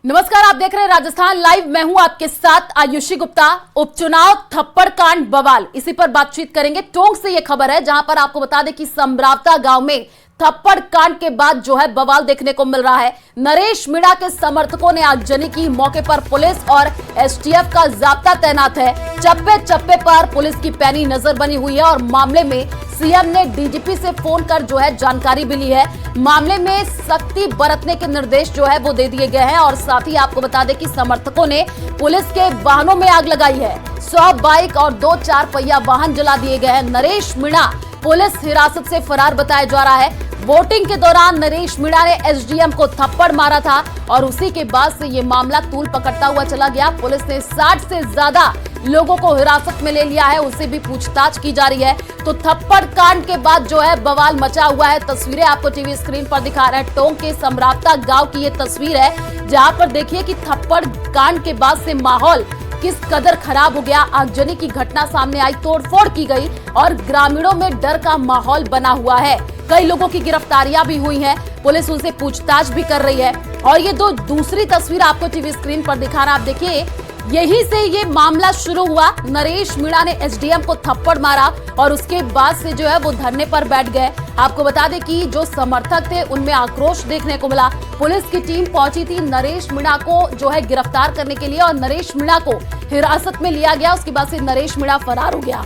नमस्कार, आप देख रहे हैं राजस्थान लाइव। मैं हूं आपके साथ आयुषी गुप्ता। उपचुनाव थप्पड़ कांड बवाल, इसी पर बातचीत करेंगे। टोंक से यह खबर है, जहां पर आपको बता दें कि समरावता गांव में थप्पड़ कांड के बाद जो है बवाल देखने को मिल रहा है। नरेश मीणा के समर्थकों ने आगजनी की। मौके पर पुलिस और एसटीएफ का जाब्ता तैनात है। चप्पे चप्पे पर पुलिस की पैनी नजर बनी हुई है और मामले में सीएम ने डीजीपी से फोन कर जो है जानकारी भी ली है। मामले में सख्ती बरतने के निर्देश जो है वो दे दिए गए हैं और साथ ही आपको बता दें कि समर्थकों ने पुलिस के वाहनों में आग लगाई है। 100 बाइक और 2 4 पहिया वाहन जला दिए गए हैं। नरेश मीणा पुलिस हिरासत से फरार बताया जा रहा है। वोटिंग के दौरान नरेश मीणा ने एसडीएम को थप्पड़ मारा था और उसी के बाद से ये मामला तूल पकड़ता हुआ चला गया। पुलिस ने 60 से ज्यादा लोगों को हिरासत में ले लिया है, उससे भी पूछताछ की जा रही है। तो थप्पड़ कांड के बाद जो है बवाल मचा हुआ है। तस्वीरें आपको टीवी स्क्रीन पर दिखा रहे हैं। टोंक के समरावता गांव की ये तस्वीर है, जहां पर देखिए कि थप्पड़ कांड के बाद से माहौल किस कदर खराब हो गया। आगजनी की घटना सामने आई, तोड़फोड़ की गई और ग्रामीणों में डर का माहौल बना हुआ है। कई लोगों की गिरफ्तारियां भी हुई हैं, पुलिस उनसे पूछताछ भी कर रही है। और ये दूसरी तस्वीर आपको टीवी स्क्रीन पर दिखा रहा है। आप देखिए, यही से ये मामला शुरू हुआ। नरेश मीणा ने एसडीएम को थप्पड़ मारा और उसके बाद से जो है वो धरने पर बैठ गए। आपको बता दें कि जो समर्थक थे उनमें आक्रोश देखने को मिला। पुलिस की टीम पहुंची थी नरेश मीणा को जो है गिरफ्तार करने के लिए और नरेश मीणा को हिरासत में लिया गया। उसके बाद से नरेश मीणा फरार हो गया।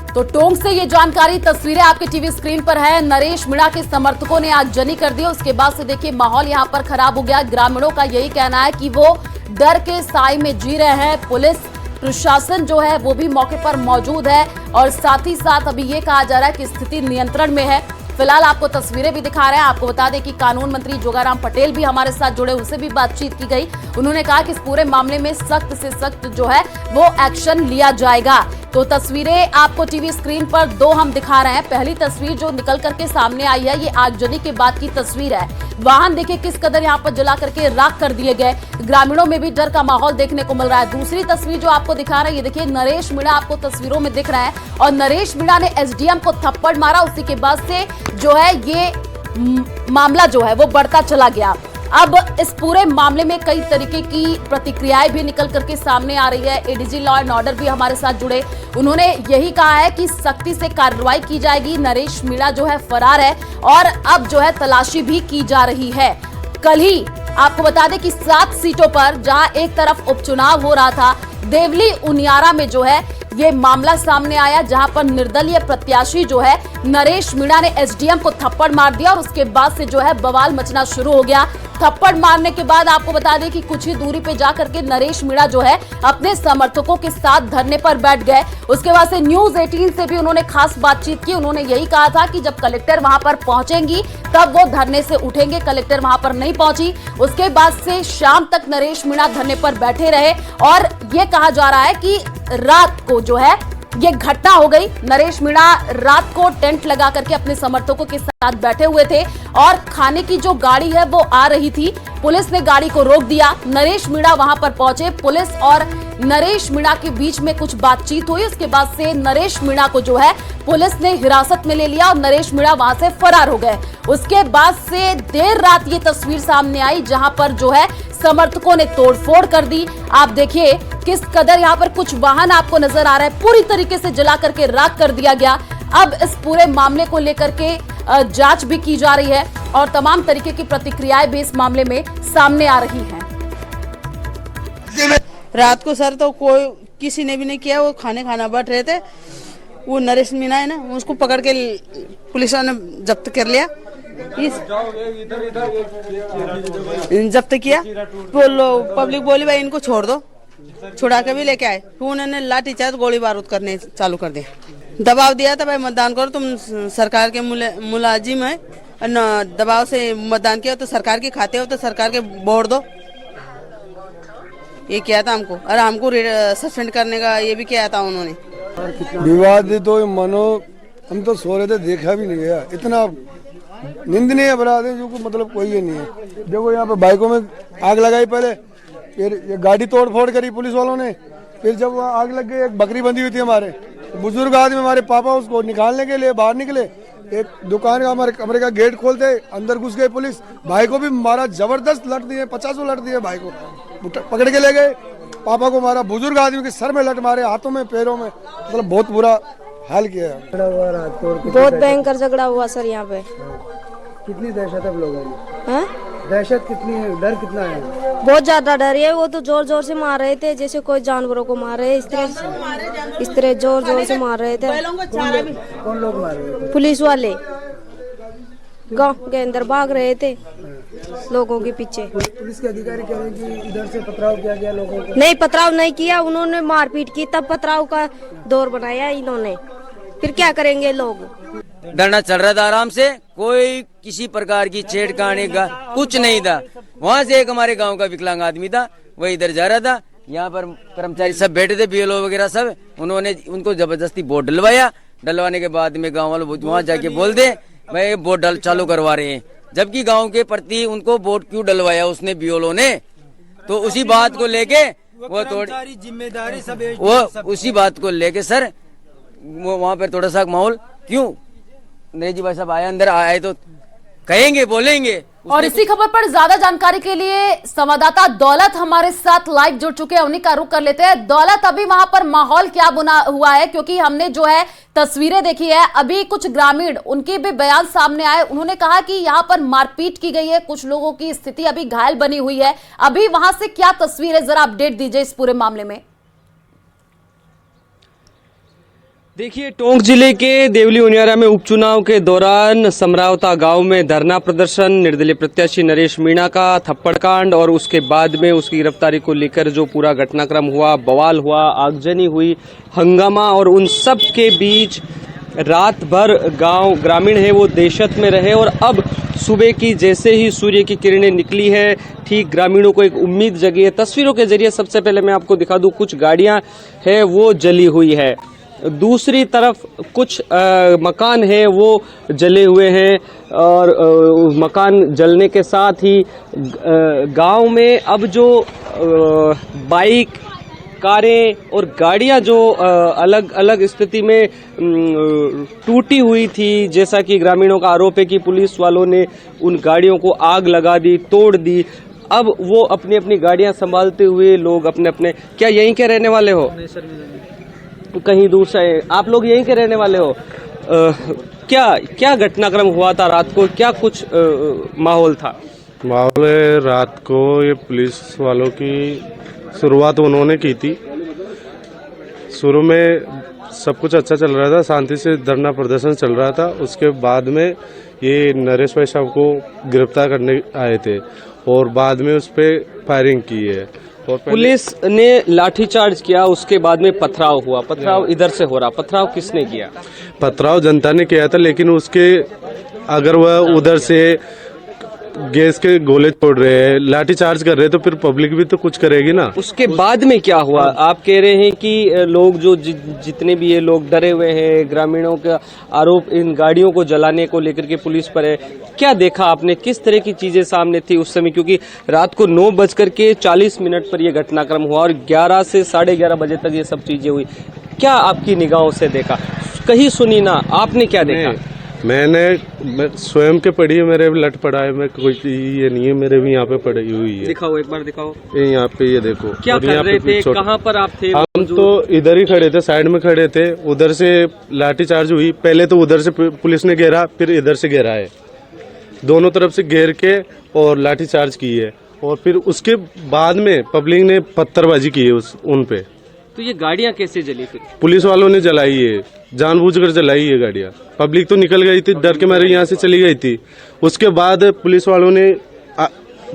तो टोंक से ये जानकारी, तस्वीरें आपके टीवी स्क्रीन पर है। नरेश मीणा के समर्थकों ने आगजनी कर दी। उसके बाद से देखिए माहौल यहां पर खराब हो गया। ग्रामीणों का यही कहना है कि वो डर के साए में जी रहे हैं। पुलिस प्रशासन जो है वो भी मौके पर मौजूद है और साथ ही साथ अभी ये कहा जा रहा है कि स्थिति नियंत्रण में है। फिलहाल आपको तस्वीरें भी दिखा रहे हैं। आपको बता दें कि कानून मंत्री जोगाराम पटेल भी हमारे साथ जुड़े, उनसे भी बातचीत की गई। उन्होंने कहा कि इस पूरे मामले में सख्त से सख्त जो है वो एक्शन लिया जाएगा। तो तस्वीरें आपको टीवी स्क्रीन पर 2 हम दिखा रहे हैं। पहली तस्वीर जो निकल करके सामने आई है, ये आगजनी के बाद की तस्वीर है। वाहन देखिए किस कदर यहाँ पर जला करके राख कर दिए गए। ग्रामीणों में भी डर का माहौल देखने को मिल रहा है। दूसरी तस्वीर जो आपको दिखा रहे हैं, ये देखिए नरेश मीणा आपको तस्वीरों में दिख रहा है और नरेश मीणा ने एसडीएम को थप्पड़ मारा। उसी के बाद से जो है ये मामला जो है वो बढ़ता चला गया। अब इस पूरे मामले में कई तरीके की प्रतिक्रियाएं भी निकल करके सामने आ रही है। एडीजी लॉ एंड ऑर्डर भी हमारे साथ जुड़े, उन्होंने यही कहा है कि सख्ती से कार्रवाई की जाएगी। नरेश मीणा जो है फरार है और अब जो है तलाशी भी की जा रही है। कल ही आपको बता दें कि 7 सीटों पर जहां एक तरफ उपचुनाव हो रहा था, देवली उनियारा में जो है ये मामला सामने आया, जहां पर निर्दलीय प्रत्याशी जो है नरेश मीणा ने एसडीएम को थप्पड़ मार दिया और उसके बाद से जो है बवाल मचना शुरू हो गया। थप्पड़ मारने के बाद आपको बता दें कि कुछ ही दूरी पे जाकर के नरेश मीणा जो है अपने समर्थकों के साथ धरने पर बैठ गए। उसके बाद से न्यूज 18 से भी उन्होंने खास बातचीत की। उन्होंने यही कहा था कि जब कलेक्टर वहां पर पहुंचेंगी तब वो धरने से उठेंगे। कलेक्टर वहां पर नहीं पहुंची। उसके बाद से शाम तक नरेश मीणा धरने पर बैठे रहे और ये कहा जा रहा है कि रात को जो है ये घटना हो गई। नरेश मीणा रात को टेंट लगा करके अपने समर्थकों के साथ बैठे हुए थे और खाने की जो गाड़ी है वो आ रही थी। पुलिस ने गाड़ी को रोक दिया। नरेश मीणा वहां पर पहुंचे। पुलिस और नरेश मीणा के बीच में कुछ बातचीत हुई। उसके बाद से नरेश मीणा को जो है पुलिस ने हिरासत में ले लिया और नरेश मीणा वहां से फरार हो गए। उसके बाद से देर रात ये तस्वीर सामने आई, जहां पर जो है समर्थकों ने तोड़फोड़ कर दी। आप देखिए किस कदर यहाँ पर कुछ वाहन आपको नजर आ रहा है, पूरी तरीके से जला करके राख कर दिया गया। अब इस पूरे मामले को लेकर के जांच भी की जा रही है और तमाम तरीके की प्रतिक्रियाएं भी इस मामले में सामने आ रही हैं। रात को सर तो कोई किसी ने भी नहीं किया, वो खाना बैठ रहे थे। वो नरेश मीणा है ना, उसको पकड़ के पुलिस ने जब्त कर लिया। जब्त किया। पब्लिक बोली भाई इनको छोड़ दो, छुड़ा के भी लेके आए। फिर उन्होंने लाठी चार्ज गोली बारूद करने चालू कर दिया। दबाव दिया था भाई मतदान करो, तुम सरकार के मुलाजिम है, दबाव से मतदान किया तो सरकार के खाते हो तो सरकार के वोट दो। ये किया था हमको और हमको सस्पेंड करने का ये भी किया था उन्होंने। विवादित तो मानो हम तो सो रहे थे, देखा भी नहीं गया। इतना निंदनीय अपराध है जो मतलब कोई ये नहीं है। देखो यहाँ पे बाइकों में आग लगाई, पहले फिर ये गाड़ी तोड़ फोड़ करी पुलिस वालों ने, फिर जब वहाँ आग लग गई, एक बकरी बंधी हुई थी हमारे, बुजुर्ग आदमी हमारे पापा उसको निकालने के लिए बाहर निकले, एक दुकान का हमारे कमरे का गेट खोलते अंदर घुस गई पुलिस, भाई को भी मारा, जबरदस्त लट दिए, 50 लट दिए, भाई को पकड़ के ले गए, पापा को मारा, बुजुर्ग आदमी के सर में लट मारे, हाथों में पैरों में, मतलब बहुत बुरा हाल किया है। बहुत भयंकर झगड़ा हुआ सर यहाँ पे। कितनी दहशत है लोगों में? हाँ? दहशत कितनी है, डर कितना है? बहुत ज्यादा डर है। वो तो जोर जोर से मार रहे थे जैसे कोई जानवरों को मार रहे, इस तरह जोर जोर से मार रहे थे। कौन लोग मार रहे थे? पुलिस वाले गांव के अंदर भाग रहे थे लोगों के पीछे। पुलिस के अधिकारी कह रहे हैं कि इधर से पथराव किया गया लोगों को। नहीं, पथराव नहीं किया, उन्होंने मारपीट की, तब पथराव का दौर बनाया इन्होंने। फिर क्या करेंगे लोग? धरना चल रहा था आराम से, कोई किसी प्रकार की छेड़खानी का कुछ नहीं था। वहाँ से एक हमारे गांव का विकलांग आदमी था, वह इधर जा रहा था, यहाँ पर कर्मचारी सब बैठे थे, बीएलओ वगैरह सब, उन्होंने उनको जबरदस्ती बोर्ड डलवाया। डलवाने के बाद में गाँव वाले वहाँ जाके बोल दे भाई बोर्ड चालू करवा रहे हैं, जबकि गाँव के प्रति उनको बोर्ड क्यों डलवाया उसने बीएलओ ने, तो उसी बात को लेके वो थोड़ी जिम्मेदारी सब वो उसी बात को लेके सर वो वहाँ पर थोड़ा सा माहौल क्यों नहीं जी भाई साहब आए अंदर आए तो कहेंगे बोलेंगे। और इसी खबर पर ज्यादा जानकारी के लिए संवाददाता दौलत हमारे साथ लाइव जुड़ चुके हैं, उन्हीं का रुख कर लेते हैं। दौलत, अभी वहां पर माहौल क्या बना हुआ है? क्योंकि हमने जो है तस्वीरें देखी है, अभी कुछ ग्रामीण उनके भी बयान सामने आए, उन्होंने कहा कि यहाँ पर मारपीट की गई है, कुछ लोगों की स्थिति अभी घायल बनी हुई है। अभी वहां से क्या तस्वीर है, जरा अपडेट दीजिए इस पूरे मामले में। देखिए, टोंक जिले के देवली उनियारा में उपचुनाव के दौरान समरावता गांव में धरना प्रदर्शन, निर्दलीय प्रत्याशी नरेश मीणा का थप्पड़कांड और उसके बाद में उसकी गिरफ्तारी को लेकर जो पूरा घटनाक्रम हुआ, बवाल हुआ, आगजनी हुई, हंगामा, और उन सब के बीच रात भर गांव ग्रामीण है वो दहशत में रहे। और अब सुबह की जैसे ही सूर्य की किरणें निकली है, ठीक ग्रामीणों को एक उम्मीद जगी है। तस्वीरों के जरिए सबसे पहले मैं आपको दिखा दूं, कुछ गाड़ियां है वो जली हुई है, दूसरी तरफ कुछ मकान है वो जले हुए हैं, और मकान जलने के साथ ही गांव में अब जो बाइक, कारें और गाड़ियां जो अलग अलग स्थिति में टूटी हुई थी, जैसा कि ग्रामीणों का आरोप है कि पुलिस वालों ने उन गाड़ियों को आग लगा दी, तोड़ दी। अब वो अपनी अपनी गाड़ियां संभालते हुए लोग अपने अपने, क्या यहीं के रहने वाले हो? कहीं दूर से आप लोग यहीं के रहने वाले हो? क्या घटनाक्रम हुआ था रात को, क्या कुछ माहौल था? माहौल रात को ये पुलिस वालों की शुरुआत उन्होंने की थी। शुरू में सब कुछ अच्छा चल रहा था, शांति से धरना प्रदर्शन चल रहा था। उसके बाद में ये नरेश भाई साहब को गिरफ्तार करने आए थे और बाद में उस पर फायरिंग की है और पुलिस ने लाठीचार्ज किया। उसके बाद में पथराव हुआ। पथराव इधर से हो रहा, पथराव किसने किया? पथराव जनता ने किया था, लेकिन उसके अगर वह उधर से गैस के गोले छोड़ रहे हैं, लाठी चार्ज कर रहे हैं, तो फिर पब्लिक भी तो कुछ करेगी ना। उसके बाद में क्या हुआ? आप कह रहे हैं कि लोग जो जितने भी ये लोग डरे हुए हैं, ग्रामीणों का आरोप इन गाड़ियों को जलाने को लेकर के पुलिस पर है। क्या देखा आपने, किस तरह की चीजें सामने थी उस समय? क्योंकि रात को 9:40 पर यह घटनाक्रम हुआ और 11 से 11:30 बजे तक ये सब चीजें हुई। क्या आपकी निगाहों से देखा? कहीं सुनी ना, आपने क्या देखा? मैं स्वयं के पड़ी है, मेरे भी लट पड़ा है, मैं कोई ये नहीं है, मेरे भी यहाँ पे पड़ी हुई है। दिखाओ, एक बार दिखाओ। ये यहाँ पे, ये देखो। क्या कर रहे थे, कहाँ पर आप थे? हम तो इधर ही खड़े थे, साइड में खड़े थे। उधर से लाठी चार्ज हुई, पहले तो उधर से पुलिस ने घेरा, फिर इधर से घेरा है, दोनों तरफ से घेर के और लाठी चार्ज की है। और फिर उसके बाद में पब्लिक ने पत्थरबाजी की है उन पे। तो ये गाड़ियां कैसे जली फिर? पुलिस वालों ने जलाई है, जानबूझकर जलाई है गाड़ियां। पब्लिक तो निकल गई थी, डर के मारे यहाँ से चली गई थी। उसके बाद पुलिस वालों ने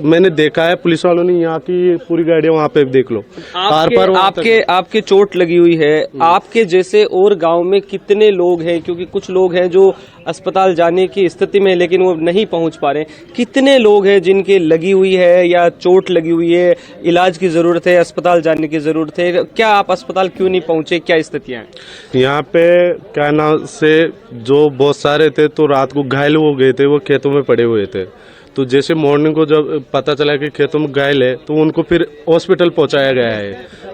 मैंने देखा है, पुलिस वालों ने यहाँ की पूरी गाड़ियां वहाँ पे देख लो, आपके चोट लगी हुई है। आपके जैसे और गांव में कितने लोग हैं? क्योंकि कुछ लोग हैं जो अस्पताल जाने की स्थिति में लेकिन वो नहीं पहुंच पा रहे। कितने लोग हैं जिनके लगी हुई है या चोट लगी हुई है, इलाज की जरूरत है, अस्पताल जाने की जरूरत है? क्या आप अस्पताल क्यों नहीं पहुंचे, क्या स्थितियां हैं यहाँ पे? क्या नाम से जो बहुत सारे थे तो रात को घायल हो गए थे, वो खेतों में पड़े हुए थे। तो जैसे मॉर्निंग को जब पता चला कि खेतों में घायल है तो उनको फिर हॉस्पिटल पहुंचाया गया है,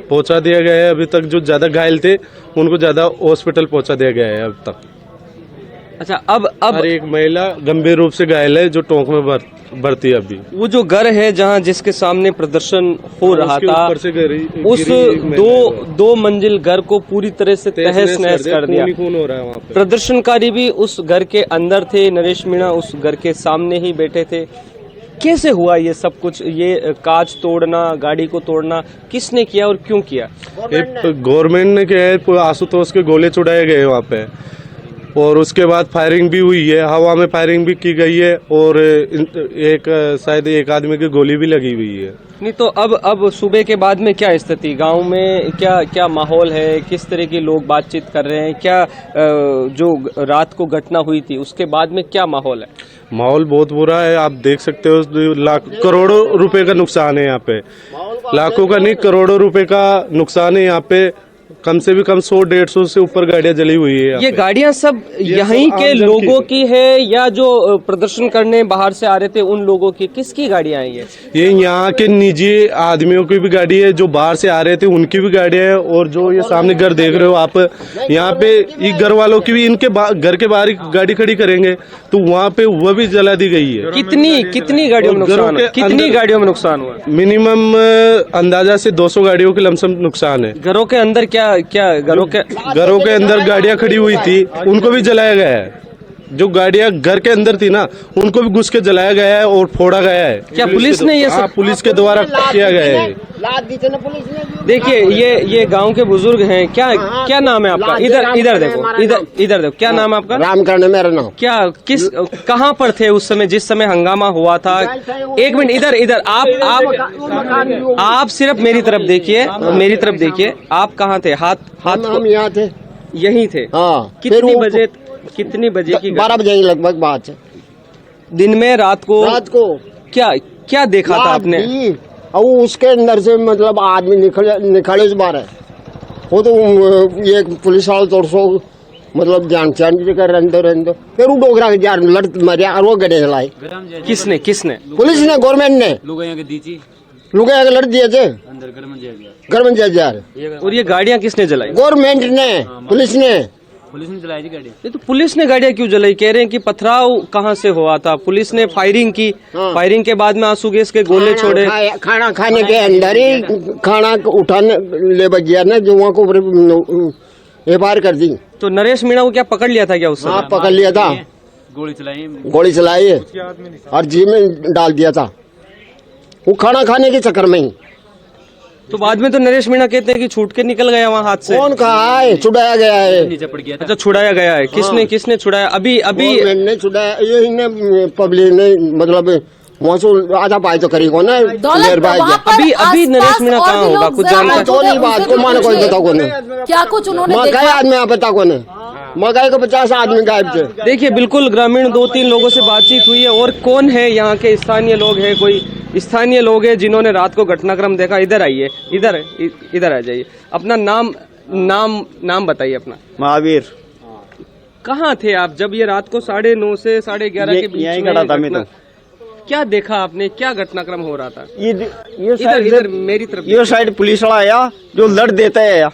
पहुंचा दिया गया है। अभी तक जो ज़्यादा घायल थे उनको ज़्यादा हॉस्पिटल पहुंचा दिया गया है अब तक। अच्छा, अब और एक महिला गंभीर रूप से घायल है जो टोंक में भर्ती है अभी। वो जो घर है जहाँ जिसके सामने प्रदर्शन हो रहा उसके था, ऊपर से उस दो मंजिल घर को पूरी तरह से तहस नहस कर दिया। खून हो रहा है वहाँ पे। प्रदर्शनकारी भी उस घर के अंदर थे, नरेश मीणा उस घर के सामने ही बैठे थे। कैसे हुआ ये सब कुछ? ये कांच तोड़ना, गाड़ी को तोड़ना किसने किया और क्यों किया? गवर्नमेंट ने किया है, आशुतोष के गोले चुड़ाए गए वहाँ पे और उसके बाद फायरिंग भी हुई है, हवा में फायरिंग भी की गई है और शायद एक आदमी की गोली भी लगी हुई है। नहीं तो अब सुबह के बाद में क्या स्थिति, गांव में क्या माहौल है, किस तरह के लोग बातचीत कर रहे हैं, क्या जो रात को घटना हुई थी उसके बाद में क्या माहौल है? माहौल बहुत बुरा है, आप देख सकते हो। करोड़ों रुपए का नुकसान है यहाँ पे, लाखों का नहीं करोड़ों रुपए का नुकसान है यहाँ पे। कम से भी कम 100-150 से ऊपर गाड़ियां जली हुई है। ये गाड़ियां सब यहीं के लोगों की है या जो प्रदर्शन करने बाहर से आ रहे थे उन लोगों की? किसकी गाड़ियां हैं ये यहाँ के निजी आदमियों की भी गाड़ी है, जो बाहर से आ रहे थे उनकी भी गाड़ियां है और जो ये सामने घर देख रहे हो आप, यहाँ पे ये घर वालों की भी इनके घर के बाहर गाड़ी खड़ी करेंगे तो वहाँ पे वह भी जला दी गई है। कितनी गाड़ियों में नुकसान? कितनी गाड़ियों में नुकसान हुआ? मिनिमम अंदाजा से 200 गाड़ियों के लमसम नुकसान है। घरों के अंदर क्या घरों के अंदर गाड़ियां खड़ी हुई थी उनको भी जलाया गया है। जो गाड़ियां घर के अंदर थी ना उनको भी घुस के जलाया गया है और फोड़ा गया है। क्या पुलिस ने ये सब? पुलिस के द्वारा किया गया है। देखिए ये गांव के बुजुर्ग हैं। क्या नाम है आपका? इधर देखो क्या नाम है आपका? रामकरण है मेरा नाम। कहाँ पर थे उस समय जिस समय हंगामा हुआ था? एक मिनट, इधर आप सिर्फ मेरी तरफ देखिए। आप कहाँ थे? हाथ हम यहाँ थे, यहीं थे। हाँ। कितनी बजे की? 12 बजे लगभग बात है। दिन में? रात को क्या देखा था आपने? और उसके अंदर से मतलब आदमी निकले इस बार है वो तो ये पुलिस वाले तोड़ सो मतलब जान कर रहने फिर वो डोगरा के लड़ मरे और वो गड्ढे चलाए। किसने? पुलिस ने, गवर्नमेंट ने लुगाया के लड़ दिए थे घर में जा। और ये गाड़ियाँ किसने जलाई? गवर्नमेंट ने, पुलिस ने जलाई थी गाड़ी। तो पुलिस ने गाड़ियाँ क्यों जलाई? कह रहे हैं कि पथराव कहाँ से हुआ था? पुलिस ने फायरिंग की। फायरिंग के बाद में आंसू गैस के गोले छोड़े। खाना खाने के अंदर ही खाना उठाने ले गया ना जो वहाँ को एफआईआर कर दी। तो नरेश मीणा को क्या पकड़ लिया था क्या उस समय? हाँ, पकड़ लिया था। गोली चलाई और जी में डाल दिया था वो खाना खाने के चक्कर में ही। तो बाद में तो नरेश मीणा कहते हैं कि छूट के निकल गया वहाँ हाथ से। कौन कहा है? छुड़ाया गया है। अच्छा, छुड़ाया गया है। किसने छुड़ाया? अभी मैंने छुड़ाया, ये पब्लिक ने मतलब वहाँ से आधा पाई तो करी को ना। अभी नरेश मीणा कहाँ होगा? कुछ जानकारी बात को माने कोई बताओ को क्या कुछ उन्होंने आदमी आप बता को ने मकाई को 50 आदमी गायब थे। देखिए बिल्कुल ग्रामीण 2-3 लोगों से बातचीत हुई है। और कौन है यहाँ के स्थानीय लोग हैं? कोई स्थानीय लोग हैं जिन्होंने रात को घटनाक्रम देखा? इधर आइए, इधर आ जाइए। अपना नाम बताइए अपना। महावीर। कहाँ थे आप जब ये रात को 9:30 से 11:30 के बीच यहीं खड़ा था मैं तो। क्या देखा आपने? क्या घटनाक्रम हो रहा था? ये इधर मेरी तरफ। ये साइड पुलिस वाला आया जो लड़ देता है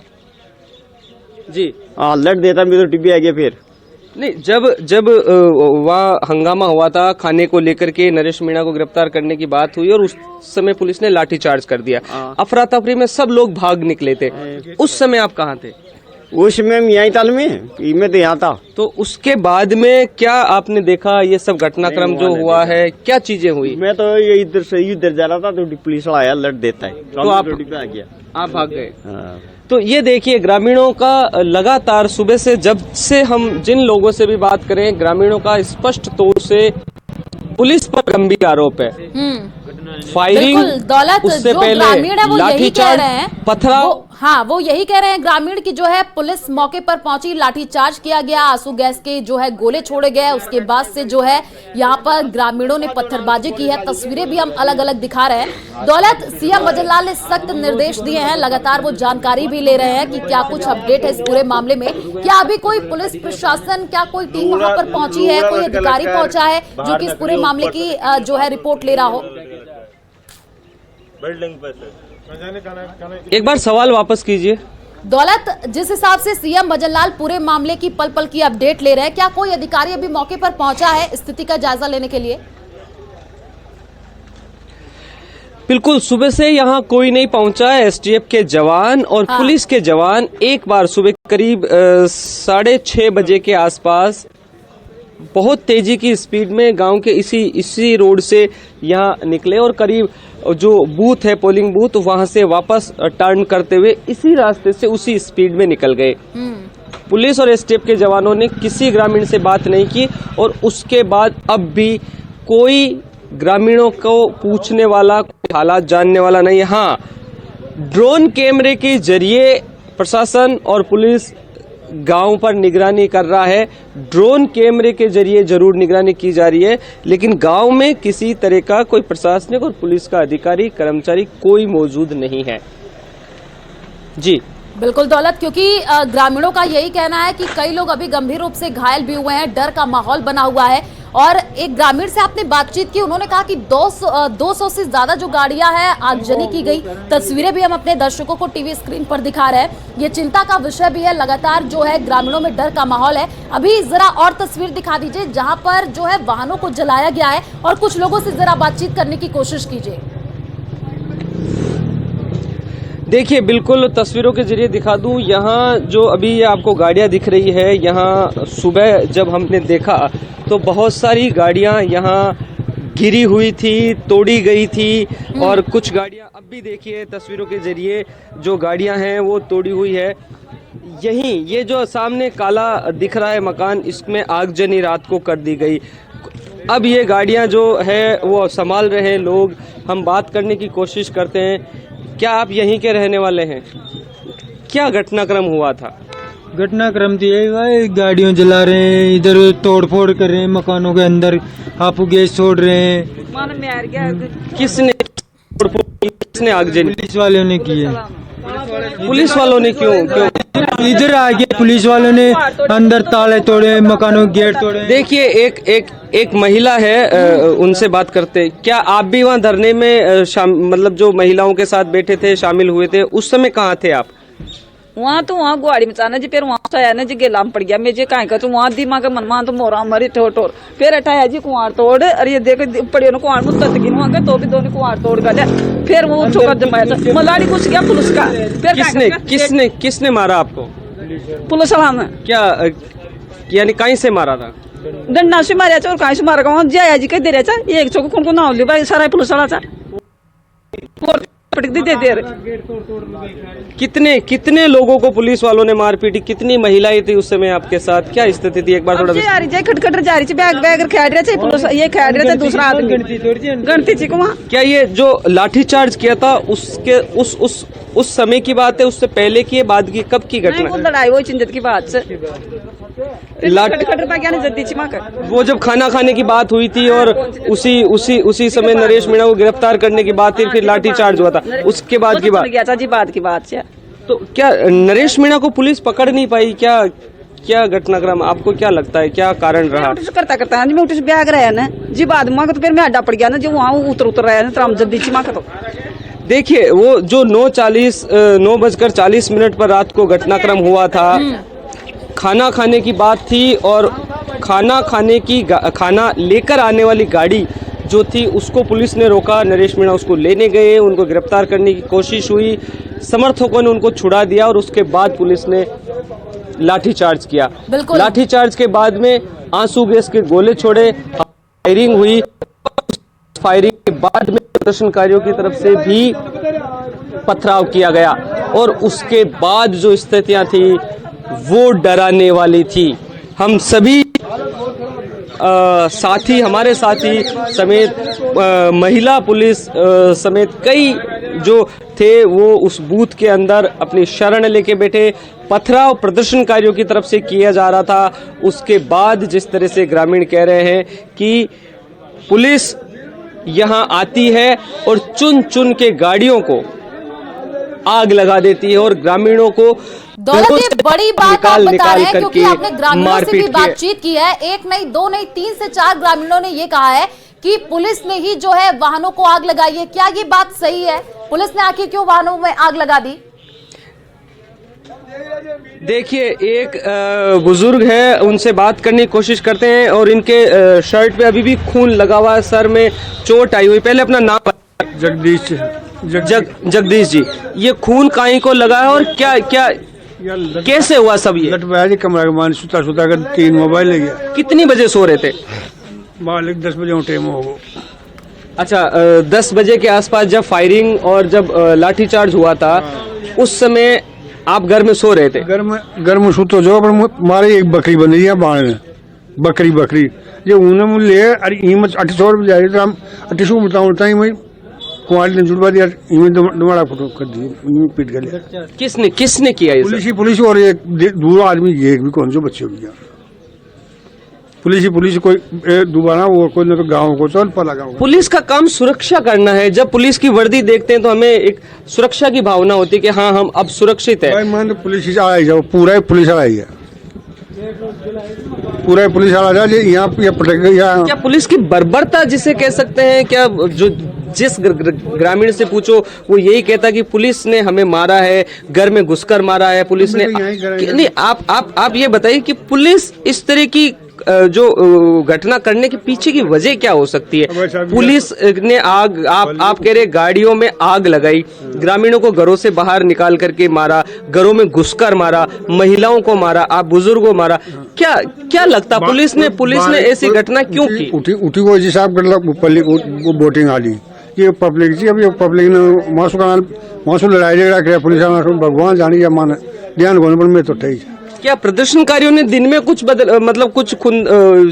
जी। हाँ, लड़ देता है। मेरे टिब्बी आ गया फिर नहीं, जब वहाँ हंगामा हुआ था खाने को लेकर के, नरेश मीणा को गिरफ्तार करने की बात हुई और उस समय पुलिस ने लाठीचार्ज कर दिया। अफरा तफरी में सब लोग भाग निकले थे। उस समय आप कहाँ थे? उस समय यहीं ताल में मैं तो यहाँ था। तो उसके बाद में क्या आपने देखा? ये सब घटनाक्रम जो हुआ है, क्या चीजें हुई? मैं तो ये इधर से इधर जा रहा था तो पुलिस वाला आया, लड़ देता है तो आप पे आ गया, आप भाग गए। तो ये देखिए ग्रामीणों का लगातार सुबह से जब से हम जिन लोगों से भी बात करें, ग्रामीणों का स्पष्ट तौर से पुलिस पर गंभीर आरोप है। फायरिंग, दौलत, उससे जो पहले ग्रामीण है वो यही कह रहे हैं, पथराव हाँ, वो यही कह रहे हैं ग्रामीण की जो है पुलिस मौके पर पहुंची, लाठीचार्ज किया गया, आंसू गैस के जो है गोले छोड़े गए। उसके बाद से जो है यहाँ पर ग्रामीणों ने पत्थरबाजी की है। तस्वीरें भी हम अलग अलग दिखा रहे हैं। दौलत, सीएम भजन लाल ने सख्त निर्देश दिए हैं, लगातार वो जानकारी भी ले रहे हैं कि क्या कुछ अपडेट है इस पूरे मामले में। क्या अभी कोई पुलिस प्रशासन, क्या कोई टीम वहां पर पहुंची है, कोई अधिकारी पहुंचा है जो कि इस पूरे मामले की जो है रिपोर्ट ले रहा हो? एक बार सवाल वापस कीजिए। दौलत, जिस हिसाब से सीएम भजन लाल पूरे मामले की पल पल की अपडेट ले रहे हैं, क्या कोई अधिकारी अभी मौके पर पहुंचा है स्थिति का जायजा लेने के लिए? बिल्कुल, सुबह से यहाँ कोई नहीं पहुंचा है। एसटीएफ के जवान और पुलिस के जवान एक बार सुबह करीब 6:30 बजे के आसपास बहुत तेजी की स्पीड में गांव के इसी रोड से यहाँ निकले और करीब जो बूथ है, पोलिंग बूथ, वहां से वापस टर्न करते हुए इसी रास्ते से उसी स्पीड में निकल गए। पुलिस और एसटीएफ के जवानों ने किसी ग्रामीण से बात नहीं की और उसके बाद अब भी कोई ग्रामीणों को पूछने वाला, कोई हालात जानने वाला नहीं। हाँ, ड्रोन कैमरे के जरिए प्रशासन और पुलिस गांव पर निगरानी कर रहा है। ड्रोन कैमरे के जरिए जरूर निगरानी की जा रही है, लेकिन गांव में किसी तरह का कोई प्रशासनिक और पुलिस का अधिकारी, कर्मचारी कोई मौजूद नहीं है। जी बिल्कुल दौलत, क्योंकि ग्रामीणों का यही कहना है कि कई लोग अभी गंभीर रूप से घायल भी हुए हैं, डर का माहौल बना हुआ है। और एक ग्रामीण से आपने बातचीत की, उन्होंने कहा कि 200 से ज्यादा जो गाड़ियां हैं आगजनी की गई। तस्वीरें भी हम अपने दर्शकों को टीवी स्क्रीन पर दिखा रहे हैं। ये चिंता का विषय भी है, लगातार जो है ग्रामीणों में डर का माहौल है। अभी जरा और तस्वीर दिखा दीजिए जहां पर जो है वाहनों को जलाया गया है, और कुछ लोगों से जरा बातचीत करने की कोशिश कीजिए। देखिए, बिल्कुल तस्वीरों के जरिए दिखा दूं, यहाँ जो अभी ये आपको गाड़ियां दिख रही है, यहाँ सुबह जब हमने देखा तो बहुत सारी गाड़ियां यहाँ गिरी हुई थी, तोड़ी गई थी, और कुछ गाड़ियां अब भी देखिए तस्वीरों के जरिए जो गाड़ियां हैं वो तोड़ी हुई है। यहीं ये जो सामने काला दिख रहा है मकान, इसमें आगजनी रात को कर दी गई। अब ये गाड़ियां जो है वो संभाल रहे हैं लोग। हम बात करने की कोशिश करते हैं। क्या आप यहीं के रहने वाले हैं? क्या घटनाक्रम हुआ था? घटनाक्रम तो यही हुआ है, गाड़ियों जला रहे हैं, इधर तोड़ फोड़ कर रहे हैं, मकानों के अंदर आपको गैस छोड़ रहे हैं। किसने आगजनी? पुलिस वालों ने की है। पुलिस वालों ने क्यों? इधर आगे पुलिस वालों ने अंदर ताले तोड़े, मकानों के गेट तोड़े। देखिए, एक महिला है, उनसे बात करते हैं। क्या आप भी वहाँ धरने में मतलब जो महिलाओं के साथ बैठे थे, शामिल हुए थे, उस समय कहाँ थे आप? वहाँ तो वहाँ गुआड़ी मचाना जी, फिर वहाँ उठाया ना जी, गेलाम पड़ गया मुझे कहीं का, तो वहाँ दिमाग मन तो मोरा मरी ठोर फिर हटाया जी कुआर तोड़। अरे ये देखो पड़ियों ने कुआर मुझ तक वहाँ का, तो भी दोनों कुआर तोड़ गया। फिर वो छोकर जमाया था, मलाड़ी घुस गया पुलिस का। फिर किसने मारा आपको? पुलिस वाला ने। क्या यानी कहीं से मारा था? डंडा से मारा और कहीं से मारा गया, जया जी कह दे रहा था, एक चौक कौन को नाव ली भाई, सारा पुलिस वाला था। कितने लोगों को पुलिस वालों ने मार पीटी? कितनी महिलाएं थी उस समय आपके साथ? क्या स्थिति थी? एक बार थोड़ा खटखट जा रही थी, बैग बैग खेल रहे थे पुलिस, ये खेल रहे थे, दूसरा आदमी गणती थी वहाँ। क्या ये जो लाठीचार्ज किया था उसके उस समय की बात है? उससे पहले की, बाद की, कब की घटना? वो लड़ाई वो चिंजत की बात से वो जब खाना खाने की बात हुई थी और उसी समय नरेश मीणा को गिरफ्तार करने की बात थी, फिर लाठीचार्ज हुआ था, उसके बाद की बात? गया था जी, बाद की बात से। तो क्या नरेश मीणा को पुलिस पकड़ नहीं पाई? क्या घटनाक्रम आपको क्या लगता है, क्या कारण रहा? करता है मैं बैग रहा ना जी, बाद में तो फिर मैं अड्डा पड़ गया ना, जो वहाँ उतर रहा है ना जल्दी ची तो। देखिए, वो जो 9:40 पर रात को घटनाक्रम हुआ था, खाना खाने की बात थी, और खाना लेकर आने वाली गाड़ी जो थी उसको पुलिस ने रोका। नरेश मीणा उसको लेने गए, उनको गिरफ्तार करने की कोशिश हुई, समर्थकों ने उनको छुड़ा दिया, और उसके बाद पुलिस ने लाठीचार्ज किया। लाठीचार्ज के बाद में आंसू गैस के गोले छोड़े, फायरिंग हुई। फायरिंग के बाद में प्रदर्शनकारियों की तरफ से भी पथराव किया गया, और उसके बाद जो स्थितियां थी वो डराने वाली थी। हम सभी साथी, हमारे साथी समेत महिला पुलिस समेत कई जो थे वो उस बूथ के अंदर अपनी शरण लेके बैठे। पथराव प्रदर्शनकारियों की तरफ से किया जा रहा था। उसके बाद जिस तरह से ग्रामीण कह रहे हैं कि पुलिस यहां आती है और चुन चुन के गाड़ियों को आग लगा देती है और ग्रामीणों को दौलत, ये बड़ी बात आप बता रहे हैं क्योंकि आपने ग्रामीणों से भी मारपीट बातचीत की है। एक नहीं, दो नहीं, 3 से 4 ग्रामीणों ने ये कहा है कि पुलिस ने ही जो है वाहनों को आग लगाई है। क्या ये बात सही है? पुलिस ने आखिर क्यों वाहनों में आग लगा दी? देखिए, एक बुजुर्ग है, उनसे बात करने की कोशिश करते हैं और इनके शर्ट पे अभी भी खून लगा हुआ है, सर में चोट आई हुई। पहले अपना नाम। जगदीश जी, ये खून काहे को लगा है और क्या क्या कैसे हुआ सब ये? लटवाया जी कमरा के मान सुता सुता कर 3 मोबाइल ले गया। कितनी बजे सो रहे थे? मालिक 10 बजे टाइम हो। अच्छा, 10 बजे के आसपास जब फायरिंग और जब लाठीचार्ज हुआ था उस समय आप घर में सो रहे थे? घर में सुतो जो पर मारे एक बकरी बनी है बाण में, बकरी ये उन्हें मुझे ले अरे ईमत 800 रुपये जा रही तो हम 800 बताऊँ मैं कुमारी ने जुड़वा दिया, दोबारा फोटो कर दी, पीट कर लिया। किसने किया ये? पुलिस और एक दूर आदमी, ये एक भी कौन से बच्चे हो गया। पुलिस कोई दोबारा वो कोई न तो गाँव को तो पता गाँव। पुलिस का काम सुरक्षा करना है। जब पुलिस की वर्दी देखते हैं तो हमें एक सुरक्षा की भावना होती है कि हाँ हम अब सुरक्षित है। मान पुलिस आ जाओ, पूरा पुलिस आ है, पूरा पुलिस आ जाए यहाँ क्या पुलिस की बर्बरता जिसे कह सकते हैं? क्या जो जिस ग्रामीण से पूछो वो यही कहता कि पुलिस ने हमें मारा है, घर में घुसकर मारा है पुलिस ने। नहीं, आप ये बताइए कि पुलिस इस तरह की जो घटना करने के पीछे की वजह क्या हो सकती है? पुलिस ने आग, आप कह रहे गाड़ियों में आग लगाई, ग्रामीणों को घरों से बाहर निकाल करके मारा, घरों में घुसकर मारा, महिलाओं को मारा, आप बुजुर्गों को मारा। क्या लगता पुलिस ने ऐसी घटना क्यों की? उठी वो जी साहब वो बोटिंग आ ली, ये पब्लिक जी, अब ये पब्लिक ने मासू लड़ाई झगड़ा किया, पुलिस भगवान जानी या मान ध्यान गोने पर मैं तो ठीक। क्या प्रदर्शनकारियों ने दिन में कुछ मतलब कुछ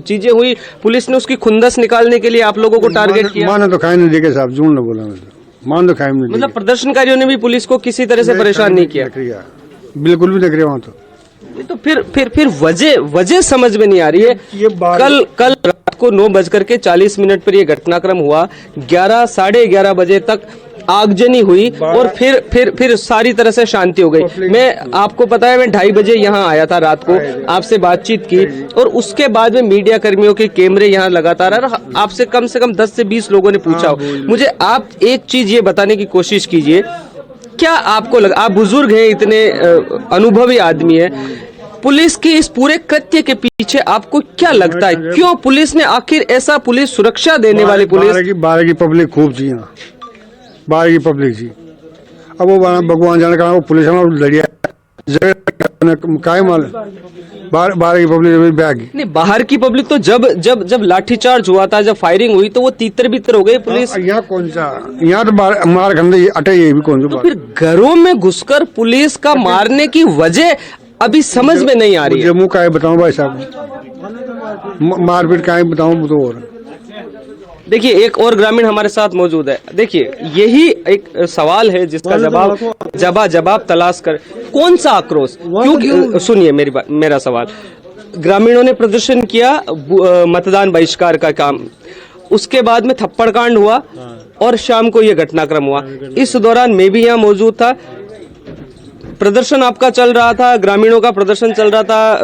चीजें हुई, पुलिस ने उसकी खुंदस निकालने के लिए आप लोगों को टारगेट किया? मान तो खाए नहीं देखे साहब, झूठ न बोला, मान तो खाए नहीं। मतलब प्रदर्शनकारियों ने भी पुलिस को किसी तरह से परेशान नहीं किया? बिल्कुल भी नहीं किया वहाँ तो फिर वजह समझ में नहीं आ रही है। कल रात को 9:40 पर यह घटनाक्रम हुआ। 11 साढ़े 11 बजे तक आगजनी हुई और फिर सारी तरह से शांति हो गई। मैं आपको पता है मैं 2:30 बजे यहाँ आया था रात को, आपसे बातचीत की और उसके बाद में मीडिया कर्मियों के कैमरे यहाँ लगातार आपसे कम से कम 10 से 20 लोगों ने पूछा। मुझे आप एक चीज ये बताने की कोशिश कीजिए, क्या आपको लगा, आप बुजुर्ग हैं, इतने अनुभवी आदमी है, पुलिस की इस पूरे कृत्य के पीछे आपको क्या लगता है? क्यों पुलिस ने आखिर ऐसा, पुलिस सुरक्षा देने वाली पुलिस, 12 की पब्लिक खूब जी, 12 की पब्लिक जी, अब वो भगवान जाने का वो पुलिस लड़िया काय माल 12 की पब्लिक बैग नहीं, बाहर की पब्लिक तो जब लाठीचार्ज हुआ था, जब फायरिंग हुई तो वो तीतर बीतर हो गई पुलिस। यहाँ कौन सा, यहाँ तो मार खंडे अटे, ये भी कौन सा। फिर घरों में घुसकर पुलिस का मारने की वजह अभी समझ में नहीं आ रही है। मुँह का बताऊं भाई साहब, मारपीट का बताऊं तो। और देखिए, एक और ग्रामीण हमारे साथ मौजूद है। देखिए, यही एक सवाल है जिसका जवाब तलाश कर। कौन सा आक्रोश? क्योंकि सुनिए मेरा सवाल। ग्रामीणों ने प्रदर्शन किया, मतदान बहिष्कार का काम, उसके बाद में थप्पड़ कांड हुआ और शाम को यह घटनाक्रम हुआ। इस दौरान मैं भी यहाँ मौजूद था, प्रदर्शन आपका चल रहा था, ग्रामीणों का प्रदर्शन चल रहा था,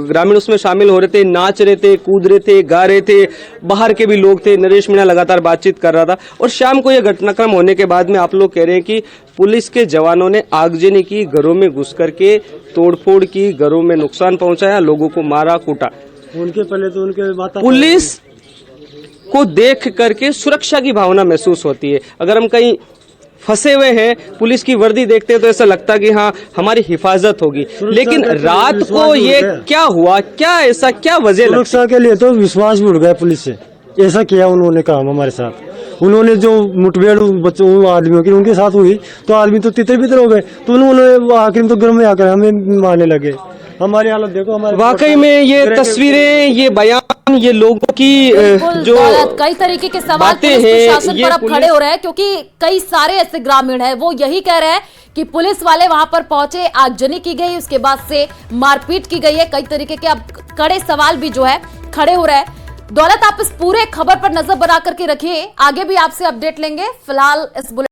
ग्रामीण उसमें शामिल हो रहे थे, नाच रहे थे, कूद रहे थे, गा रहे थे, बाहर के भी लोग थे, नरेश मीणा लगातार बातचीत कर रहा था और शाम को यह घटनाक्रम होने के बाद में आप लोग कह रहे हैं कि पुलिस के जवानों ने आगजनी की, घरों में घुस करके तोड़फोड़ की, घरों में नुकसान पहुंचाया, लोगों को मारा कूटा। उनके पहले तो उनके पुलिस को देख करके सुरक्षा की भावना महसूस होती है। अगर हम कहीं फंसे हुए हैं, पुलिस की वर्दी देखते हैं तो ऐसा लगता है कि हाँ हमारी हिफाजत होगी, लेकिन रात को ये क्या हुआ, क्या ऐसा क्या वजह? सुरक्षा के लिए तो विश्वास भी उड़ गया पुलिस से, ऐसा किया उन्होंने काम हमारे साथ। उन्होंने जो मुठभेड़ बच्चों आदमियों की उनके साथ हुई तो आदमी तो तितर बितर हो गए, तो उन्होंने आखिर में तो घर में आकर हमें मारने लगे। हमारी हालत देखो, हमारे वाकई में ये तस्वीरें, ये बयान ये लोगों की बिल्कुल, जो दौलत, कई तरीके के सवाल बातें पुलिस हैं, प्रशासन ये पर अब पुलिस- खड़े हो रहे हैं क्योंकि कई सारे ऐसे ग्रामीण हैं वो यही कह रहे हैं कि पुलिस वाले वहां पर पहुंचे, आगजनी की गई, उसके बाद से मारपीट की गई है। कई तरीके के अब कड़े सवाल भी जो है खड़े हो रहे हैं। दौलत, आप इस पूरे खबर पर नजर बना करके रखिए, आगे भी आपसे अपडेट लेंगे। फिलहाल इस